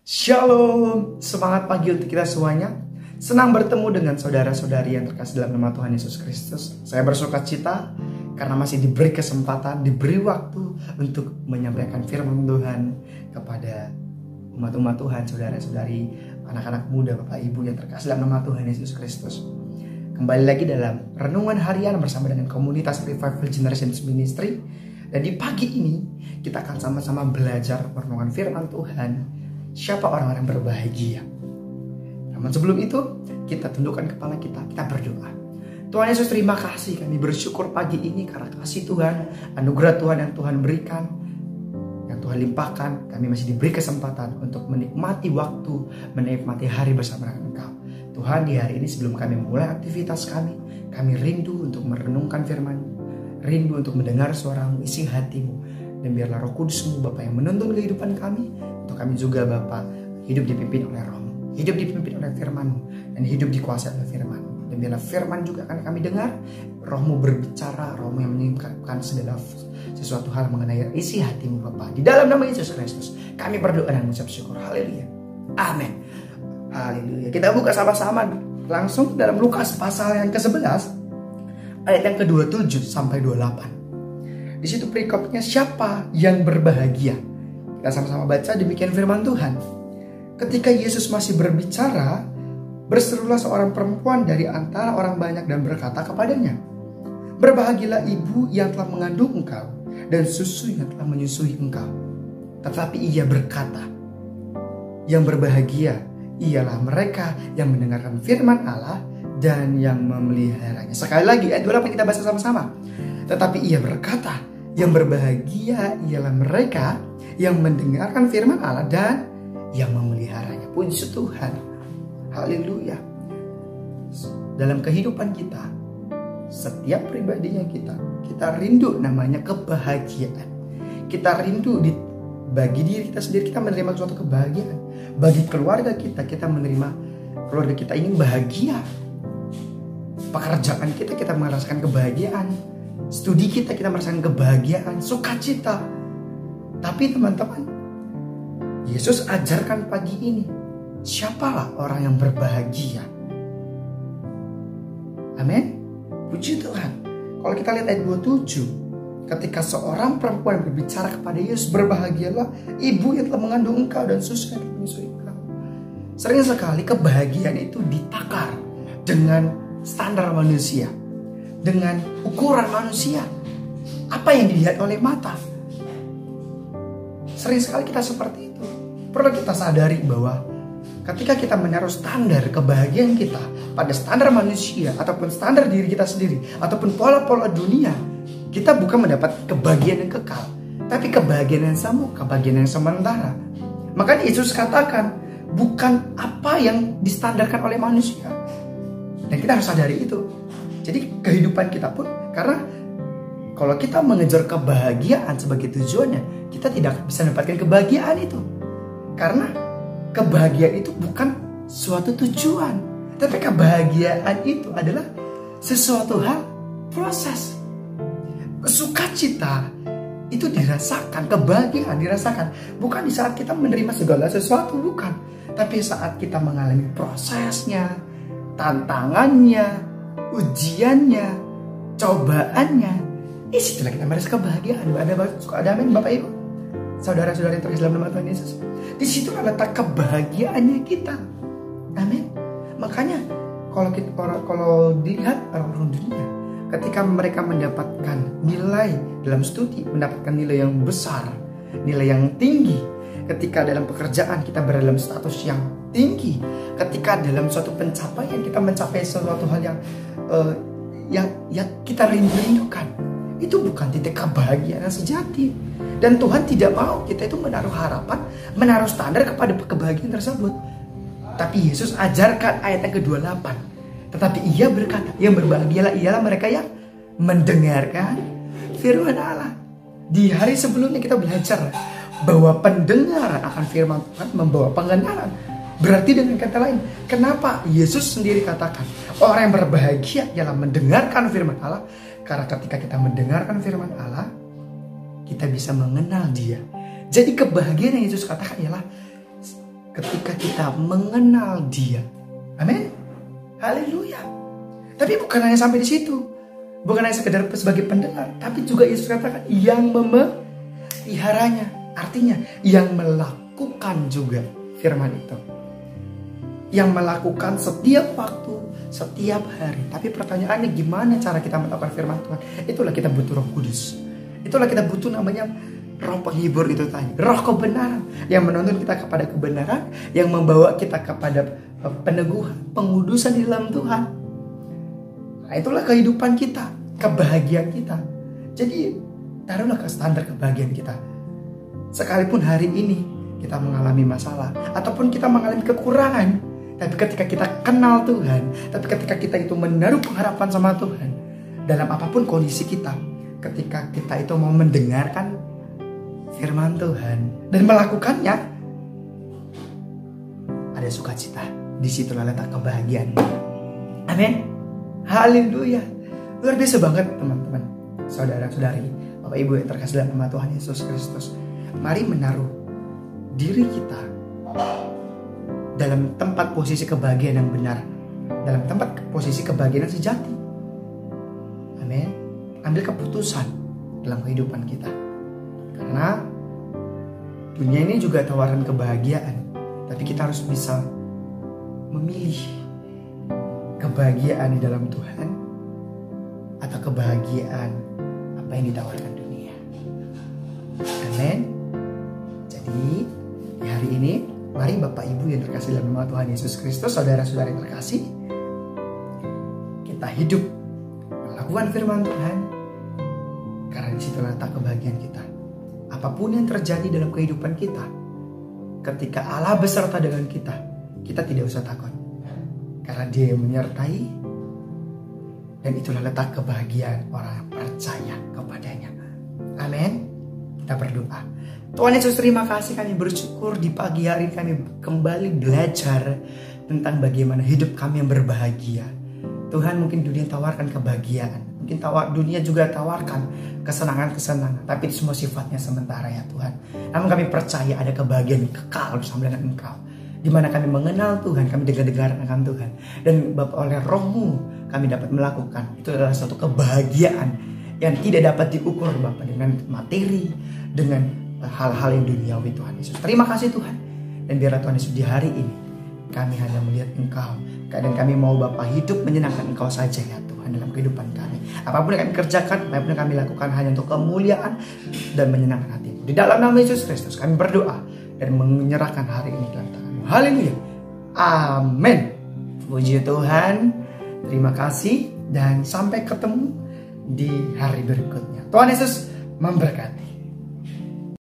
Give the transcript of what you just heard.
Shalom, semangat pagi untuk kita semuanya. Senang bertemu dengan saudara-saudari yang terkasih dalam nama Tuhan Yesus Kristus. Saya bersuka cita karena masih diberi kesempatan, diberi waktu untuk menyampaikan firman Tuhan kepada umat-umat Tuhan, saudara-saudari, anak-anak muda, Bapak Ibu yang terkasih dalam nama Tuhan Yesus Kristus. Kembali lagi dalam renungan harian bersama dengan komunitas Revival Generations Ministry. Dan di pagi ini kita akan sama-sama belajar renungan firman Tuhan. Siapa orang-orang berbahagia? Namun sebelum itu, kita tundukkan kepala kita berdoa. Tuhan Yesus, terima kasih, kami bersyukur pagi ini karena kasih Tuhan, anugerah Tuhan yang Tuhan berikan, yang Tuhan limpahkan. Kami masih diberi kesempatan untuk menikmati waktu, menikmati hari bersama dengan Engkau. Tuhan, di hari ini sebelum kami memulai aktivitas kami rindu untuk merenungkan firman-Mu, rindu untuk mendengar suara-Mu, isi hati-Mu. Dan biarlah Roh Kudus-Mu, Bapa yang menuntun kehidupan kami, untuk kami juga Bapa hidup dipimpin oleh Roh-Mu, hidup dipimpin oleh firman-Mu, dan hidup dikuasai oleh firman-Mu. Dan biarlah firman juga akan kami dengar, Roh-Mu berbicara, Roh-Mu yang menyingkapkan segala sesuatu hal mengenai isi hati-Mu Bapa. Di dalam nama Yesus Kristus kami berdoa dan mengucap syukur. Haleluya, amin. Haleluya. Kita buka sama-sama langsung dalam Lukas pasal yang ke-11 ayat yang ke-27 sampai 28. Di situ perikopnya siapa yang berbahagia. Kita sama-sama baca demikian firman Tuhan. Ketika Yesus masih berbicara, berserulah seorang perempuan dari antara orang banyak dan berkata kepadanya, "Berbahagialah ibu yang telah mengandung engkau dan susu yang telah menyusui engkau." Tetapi ia berkata, "Yang berbahagia ialah mereka yang mendengarkan firman Allah dan yang memeliharanya." Sekali lagi ayat 28 kita baca sama-sama. Tetapi ia berkata, yang berbahagia ialah mereka yang mendengarkan firman Allah dan yang memeliharanya. Puji Tuhan. Haleluya. Dalam kehidupan kita, setiap pribadinya kita rindu namanya kebahagiaan. Kita rindu bagi diri kita sendiri, kita menerima suatu kebahagiaan. Bagi keluarga kita menerima keluarga kita ingin bahagia. Pekerjaan kita merasakan kebahagiaan. Studi kita merasakan kebahagiaan, sukacita. Tapi teman-teman, Yesus ajarkan pagi ini, siapalah orang yang berbahagia? Amin. Puji Tuhan. Kalau kita lihat ayat 27, ketika seorang perempuan berbicara kepada Yesus, "Berbahagialah ibu yang telah mengandung engkau dan susu yang telah menyusui engkau." Sering sekali kebahagiaan itu ditakar dengan standar manusia, dengan ukuran manusia, apa yang dilihat oleh mata. Sering sekali kita seperti itu. Perlu kita sadari bahwa ketika kita menaruh standar kebahagiaan kita pada standar manusia ataupun standar diri kita sendiri ataupun pola-pola dunia, kita bukan mendapat kebahagiaan yang kekal, tapi kebahagiaan yang semu, kebahagiaan yang sementara. Maka Yesus katakan, bukan apa yang distandarkan oleh manusia. Dan kita harus sadari itu. Jadi kehidupan kita pun, karena kalau kita mengejar kebahagiaan sebagai tujuannya, kita tidak bisa mendapatkan kebahagiaan itu. Karena kebahagiaan itu bukan suatu tujuan, tapi kebahagiaan itu adalah sesuatu hal, proses. Sukacita itu dirasakan, kebahagiaan dirasakan bukan di saat kita menerima segala sesuatu, bukan, tapi saat kita mengalami prosesnya, tantangannya, ujiannya, cobaannya. Disitulah kita merasa kebahagiaan. Ada amin Bapak Ibu, saudara-saudara yang terkasih dalam nama Tuhan Yesus. Disitulah letak kebahagiaannya kita. Amin. Makanya kalau dilihat orang-orang dunia, ketika mereka mendapatkan nilai dalam studi, mendapatkan nilai yang besar, nilai yang tinggi, ketika dalam pekerjaan kita berada dalam status yang tinggi, ketika dalam suatu pencapaian kita mencapai sesuatu hal yang kita rindukan, itu bukan titik kebahagiaan yang sejati. Dan Tuhan tidak mau kita itu menaruh harapan, menaruh standar kepada kebahagiaan tersebut. Tapi Yesus ajarkan ayat yang ke-28. Tetapi ia berkata, yang berbahagialah ialah mereka yang mendengarkan firman Allah. Di hari sebelumnya kita belajar bahwa pendengaran akan firman Tuhan membawa pengenalan. Berarti dengan kata lain, kenapa Yesus sendiri katakan orang yang berbahagia ialah mendengarkan firman Allah? Karena ketika kita mendengarkan firman Allah, kita bisa mengenal Dia. Jadi kebahagiaan yang Yesus katakan ialah ketika kita mengenal Dia. Amin. Haleluya. Tapi bukan hanya sampai di situ. Bukan hanya sekedar sebagai pendengar, tapi juga Yesus katakan yang memeliharanya. Artinya yang melakukan juga firman itu. Yang melakukan setiap waktu, setiap hari. Tapi pertanyaannya gimana cara kita melakukan firman Tuhan? Itulah kita butuh Roh Kudus. Itulah kita butuh namanya Roh penghibur itu tadi. Roh kebenaran yang menuntun kita kepada kebenaran, yang membawa kita kepada peneguhan, pengudusan di dalam Tuhan. Nah, itulah kehidupan kita, kebahagiaan kita. Jadi taruhlah ke standar kebahagiaan kita. Sekalipun hari ini kita mengalami masalah ataupun kita mengalami kekurangan, tapi ketika kita kenal Tuhan, tapi ketika kita itu menaruh pengharapan sama Tuhan, dalam apapun kondisi kita, ketika kita itu mau mendengarkan firman Tuhan dan melakukannya, ada sukacita. Disitulah letak kebahagiaan. Amin. Haleluya. Luar biasa banget teman-teman, saudara-saudari, Bapak Ibu yang terkasih dalam nama Tuhan Yesus Kristus. Mari menaruh diri kita dalam tempat posisi kebahagiaan yang benar, dalam tempat posisi kebahagiaan yang sejati. Amin. Ambil keputusan dalam kehidupan kita. Karena dunia ini juga tawaran kebahagiaan, tapi kita harus bisa memilih kebahagiaan di dalam Tuhan atau kebahagiaan apa yang ditawarkan dunia. Amin. Jadi di hari ini, mari Bapak Ibu yang terkasih dalam nama Tuhan Yesus Kristus, saudara-saudara yang terkasih, kita hidup melakukan firman Tuhan, karena di situ letak kebahagiaan kita. Apapun yang terjadi dalam kehidupan kita, ketika Allah beserta dengan kita, kita tidak usah takut, karena Dia yang menyertai, dan itulah letak kebahagiaan orang yang percaya kepadanya. Amin. Kita berdoa. Tuhan Yesus, terima kasih, kami bersyukur di pagi hari kami kembali belajar tentang bagaimana hidup kami yang berbahagia. Tuhan, mungkin dunia tawarkan kebahagiaan, mungkin dunia juga tawarkan kesenangan-kesenangan, tapi itu semua sifatnya sementara ya Tuhan. Namun kami percaya ada kebahagiaan yang kekal bersama dengan Engkau, di mana kami mengenal Tuhan, kami dengar-dengar akan Tuhan, dan Bapa, oleh Roh-Mu kami dapat melakukan. Itu adalah suatu kebahagiaan yang tidak dapat diukur Bapa dengan materi, dengan hal-hal yang duniawi. Tuhan Yesus, terima kasih Tuhan. Dan biarlah Tuhan Yesus di hari ini kami hanya melihat Engkau, dan kami mau Bapa hidup menyenangkan Engkau saja ya Tuhan dalam kehidupan kami. Apapun yang kami kerjakan, apapun yang kami lakukan hanya untuk kemuliaan dan menyenangkan hati-Mu. Di dalam nama Yesus Kristus kami berdoa dan menyerahkan hari ini dalam tangan-Mu. Haleluya. Amin. Puji Tuhan. Terima kasih dan sampai ketemu di hari berikutnya. Tuhan Yesus memberkati.